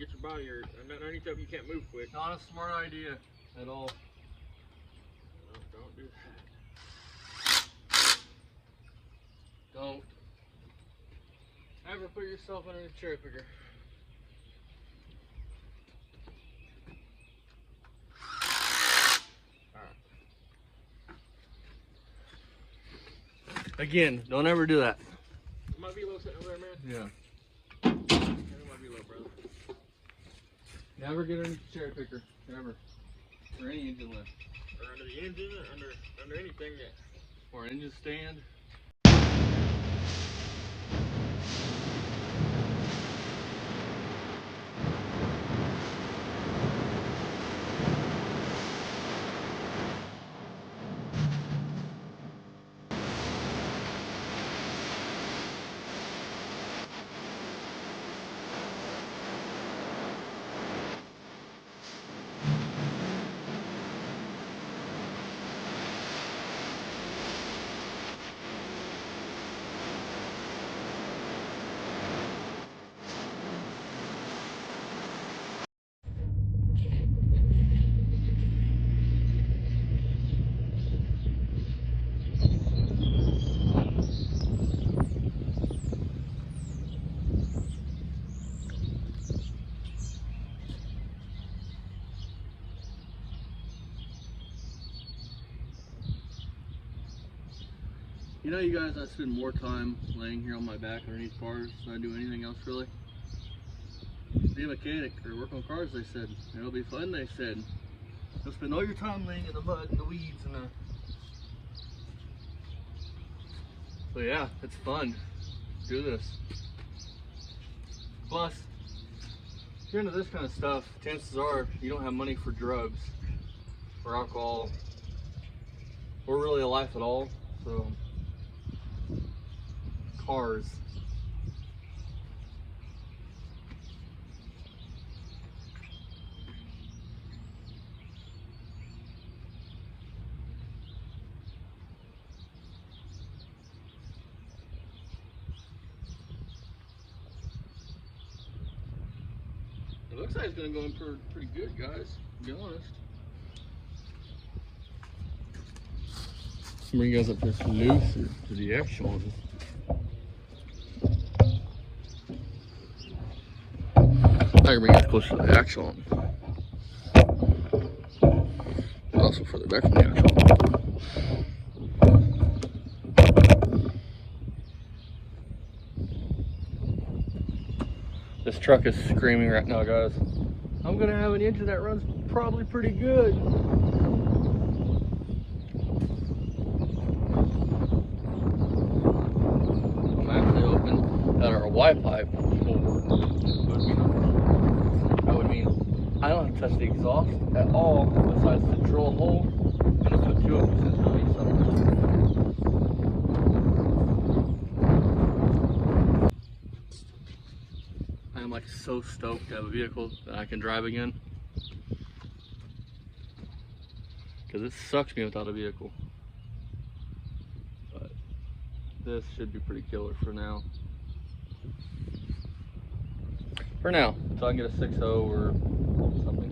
get your body hurt. And underneath up, you can't move quick. Not a smart idea at all. No, don't do that. Don't ever put yourself under a cherry picker. Again, don't ever do that. It might be low sitting over there, man. Yeah. It might be low, brother. Never get underneath the cherry picker. Never. Or any engine lift. Or under the engine, or under anything that. Or an engine stand. You know, you guys, I spend more time laying here on my back underneath cars than I do anything else, really. Be a mechanic or work on cars, they said. It'll be fun, they said. You'll spend all your time laying in the mud and the weeds and the... So yeah, it's fun. Do this. Plus, if you're into this kind of stuff, chances are you don't have money for drugs or alcohol or really a life at all. So, cars. It looks like it's going to go in pretty good, guys, to be honest. Bring you guys up just closer to the action one. I can bring you closer to the action one. But also further back from the action one. This truck is screaming right now, guys. I'm gonna have an engine that runs probably pretty good. That our Y pipe that would mean I don't have to touch the exhaust at all besides to drill a hole and to put 2 inches into each side. I am like so stoked to have a vehicle that I can drive again, because it sucks me without a vehicle. But this should be pretty killer for now. For now, so I can get a 6.0 or something.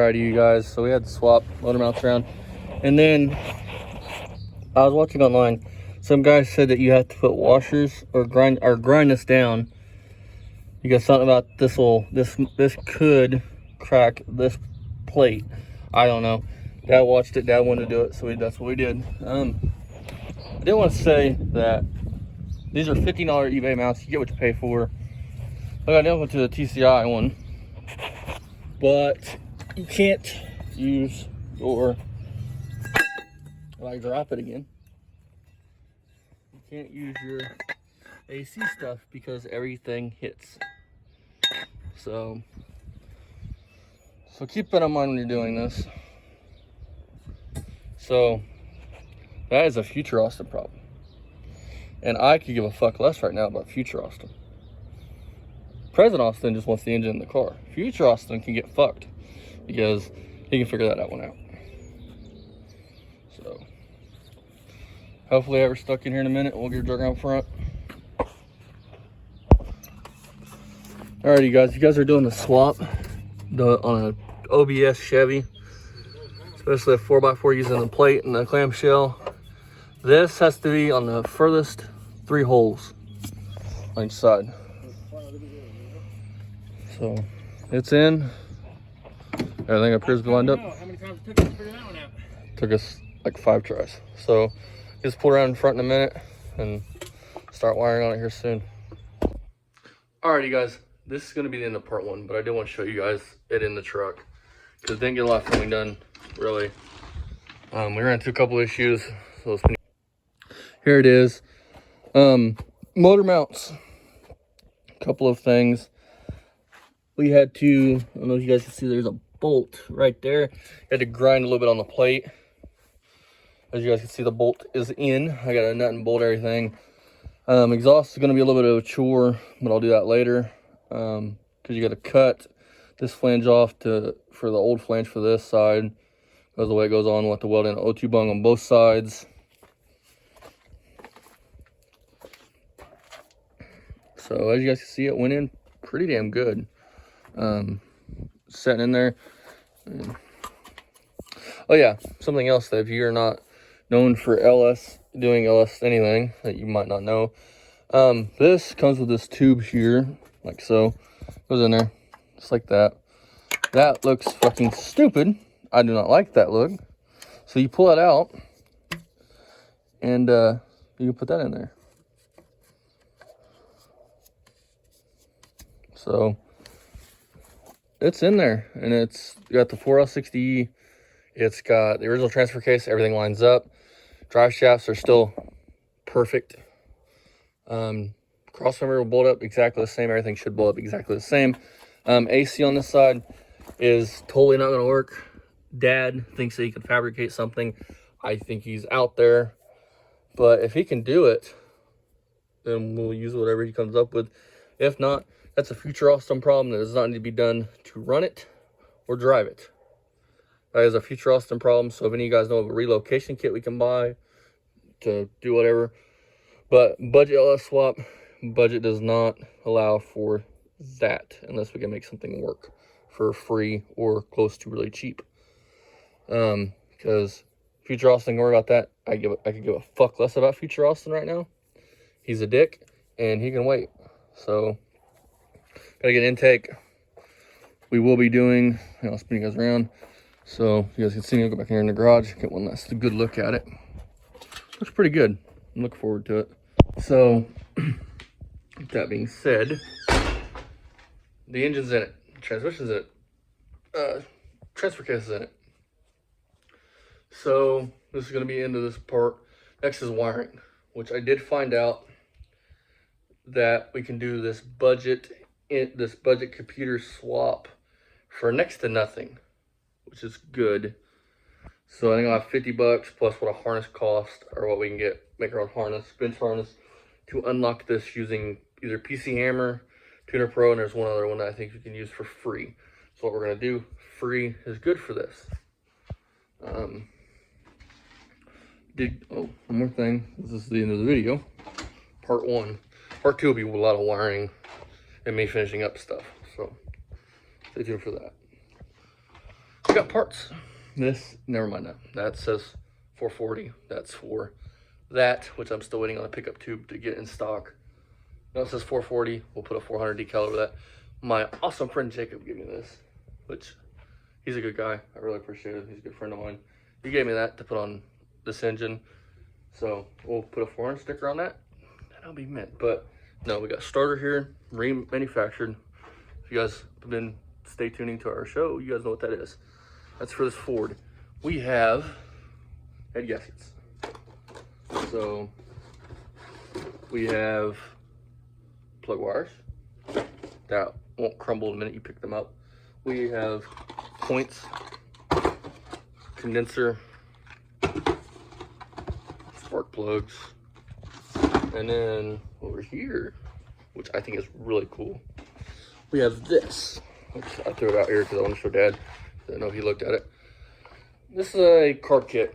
Alrighty, you guys. So we had to swap motor mounts around, and then I was watching online. Some guy said that you have to put washers or grind this down. You got something about this could crack this plate. I don't know. Dad watched it. Dad wanted to do it, so that's what we did. I did want to say that these are $15 eBay mounts. You get what you pay for. I got down to the TCI one, but you can't use your, like, drop it again. You can't use your AC stuff because everything hits. So keep that in mind when you're doing this. So that is a future Austin problem. And I could give a fuck less right now about future Austin. Present Austin just wants the engine in the car. Future Austin can get fucked because he can figure that one out. So hopefully I ever stuck in here in a minute. We'll get drug out front. Alrighty, guys, you guys are doing the swap on an OBS Chevy, especially a 4x4 using the plate and the clamshell. This has to be on the furthest 3 holes on each side. So it's in. Everything appears to be lined up. How many times it took us to figure that one out? Took us like 5 tries. So just pull around in front in a minute and start wiring on it here soon. Alrighty, guys. This is going to be the end of part 1, but I did want to show you guys it in the truck because it didn't get a lot of filming done, really. We ran into a couple issues, so here it is. Motor mounts. A couple of things. We had to, I don't know if you guys can see, there's a bolt right there. You had to grind a little bit on the plate. As you guys can see, the bolt is in. I got a nut and bolt everything. Exhaust is going to be a little bit of a chore, but I'll do that later. Because you got to cut this flange off for the old flange for this side. Because the way it goes on, we'll have to weld in an O2 bung on both sides. So as you guys can see, it went in pretty damn good. Setting in there. Oh yeah, something else that if you're not known for doing LS anything that you might not know, this comes with this tube here, like so. Goes in there, just like that. That looks fucking stupid. I do not like that look. So you pull it out, and you can put that in there. So it's in there, and it's got the 4L60E. It's got the original transfer case. Everything lines up. Drive shafts are still perfect. Crossmember will bolt up exactly the same. Everything should bolt up exactly the same. AC on this side is totally not going to work. Dad thinks that he can fabricate something. I think he's out there. But if he can do it, then we'll use whatever he comes up with. If not, that's a future Austin problem that does not need to be done to run it or drive it. That is a future Austin problem. So if any of you guys know of a relocation kit we can buy to do whatever. But budget LS swap, budget does not allow for that unless we can make something work for free or close to really cheap. Because future Austin, don't worry about that. I could give a fuck less about future Austin right now. He's a dick and he can wait. So gotta get intake. We will be doing, I'll spin you guys around so you guys can see me. I'll go back here in the garage, get one last good look at it. Looks pretty good. I'm looking forward to it. So with that being said, the engine's in it, transmission's in it, transfer case is in it. So this is going to be the end of this part. Next is wiring, which I did find out that we can do this budget computer swap for next to nothing, which is good. So I think I'll have $50 plus what a harness cost, or what we can make our own harness, bench harness, to unlock this using either PC Hammer, Tuner Pro, and there's one other one that I think you can use for free. So what we're gonna do, free is good for this. One more thing, this is the end of the video. Part 1. Part 2 will be a lot of wiring and me finishing up stuff. So stay tuned for that. we got parts. This, never mind that. That says 440. That's for that, which I'm still waiting on a pickup tube to get in stock. Now it says 440. We'll put a 400 decal over that. My awesome friend Jacob gave me this, which he's a good guy. I really appreciate it. He's a good friend of mine. He gave me that to put on this engine. So we'll put a 400 sticker on that, and I'll be mint. But no, we got starter here, remanufactured. If you guys have been stay tuning to our show, you guys know what that is. That's for this Ford. We have head gaskets. So we have plug wires that won't crumble the minute you pick them up. We have points, condenser, spark plugs, and then over here, which I think is really cool, we have this. I threw it out here because I want to show Dad. I know he looked at it. This is a carb kit,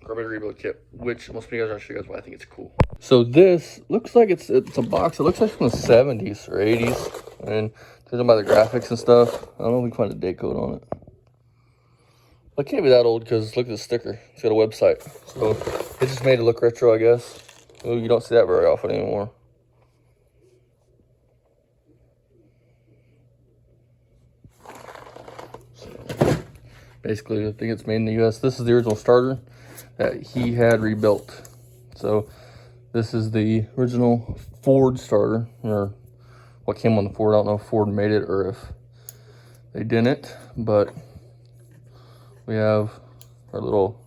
carbon rebuild kit, which most of you guys are show you guys why I think it's cool. So this looks like it's a box. It looks like from the 70s or 80s, and judging by the graphics and stuff, I don't know if we can find a date code on it. It can't be that old because look at the sticker. It's got a website, so it just made it look retro, I guess. Ooh, you don't see that very often anymore. Basically, I think it's made in the US. This is the original starter that he had rebuilt. So this is the original Ford starter, or what came on the Ford. I don't know if Ford made it or if they didn't, but we have our little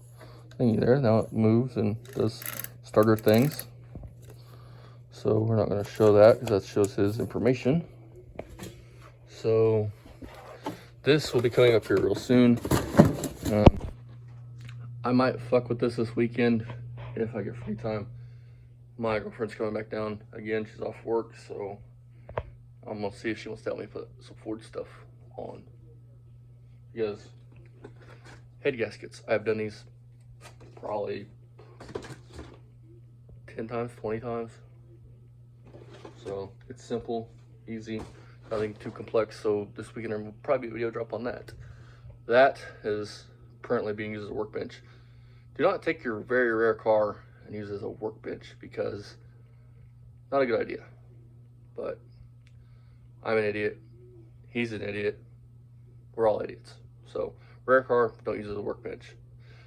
thingy there. Now it moves and does starter things. So we're not going to show that because that shows his information. So this will be coming up here real soon. I might fuck with this weekend if I get free time. My girlfriend's coming back down again. She's off work, so I'm gonna see if she wants to help me put some Ford stuff on. Because head gaskets, I've done these probably 10 times, 20 times. So it's simple, easy, nothing too complex. So this weekend there will probably be a video drop on that. That is currently being used as a workbench. Do not take your very rare car and use it as a workbench, because not a good idea. But I'm an idiot. He's an idiot. We're all idiots. So rare car, don't use it as a workbench.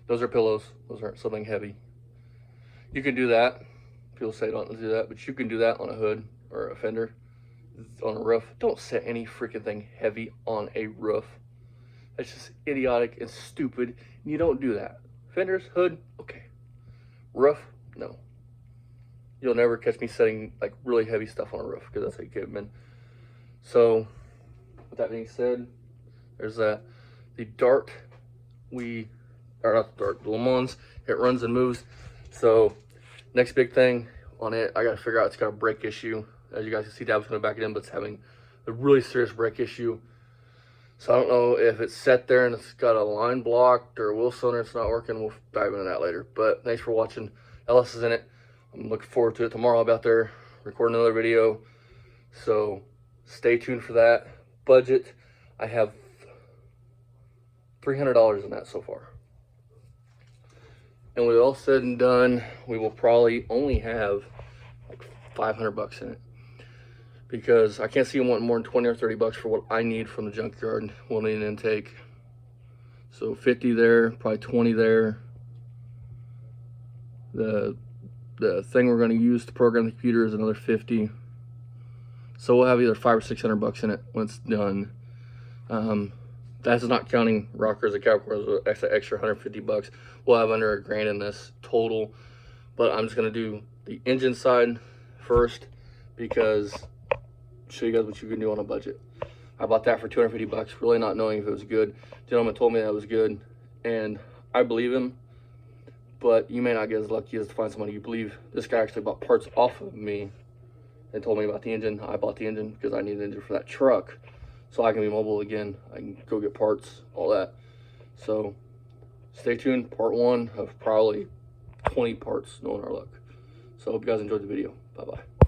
Those are pillows. Those aren't something heavy. You can do that. People say don't do that, but you can do that on a hood or a fender, on a roof. Don't set any freaking thing heavy on a roof. That's just idiotic and stupid. You don't do that. Fenders, hood, okay. Roof, no. You'll never catch me setting like really heavy stuff on a roof, because that's how you get them in. So with that being said, there's the Dart. Or not the Dart, the Le Mans. It runs and moves. So next big thing on it, I gotta figure out, it's got a brake issue. As you guys can see, Dad was gonna back it in, but it's having a really serious brake issue. So I don't know if it's set there and it's got a line blocked or a wheel cylinder it's not working. We'll dive into that later. But thanks for watching. LS is in it. I'm looking forward to it. Tomorrow I'll be out there recording another video. So stay tuned for that. Budget, I have $300 in that so far. And with it all said and done, we will probably only have like 500 bucks in it, because I can't see them wanting more than 20 or 30 bucks for what I need from the junkyard. We'll need an intake. So 50 there, probably 20 there. The thing we're going to use to program the computer is another 50. So we'll have either 500 or 600 bucks in it when it's done. That's not counting rockers and cowboys. That's an extra 150 bucks. We'll have under $1,000 in this total. But I'm just going to do the engine side first, because show you guys what you can do on a budget. I bought that for 250 bucks, really not knowing if it was good. Gentleman told me that it was good, and I believe him, but you may not get as lucky as to find somebody you believe. This guy actually bought parts off of me and told me about the engine. I bought the engine because I need an engine for that truck, so I can be mobile again. I can go get parts, all that. So stay tuned, part 1 of probably 20 parts, knowing our luck. So I hope you guys enjoyed the video. Bye-bye.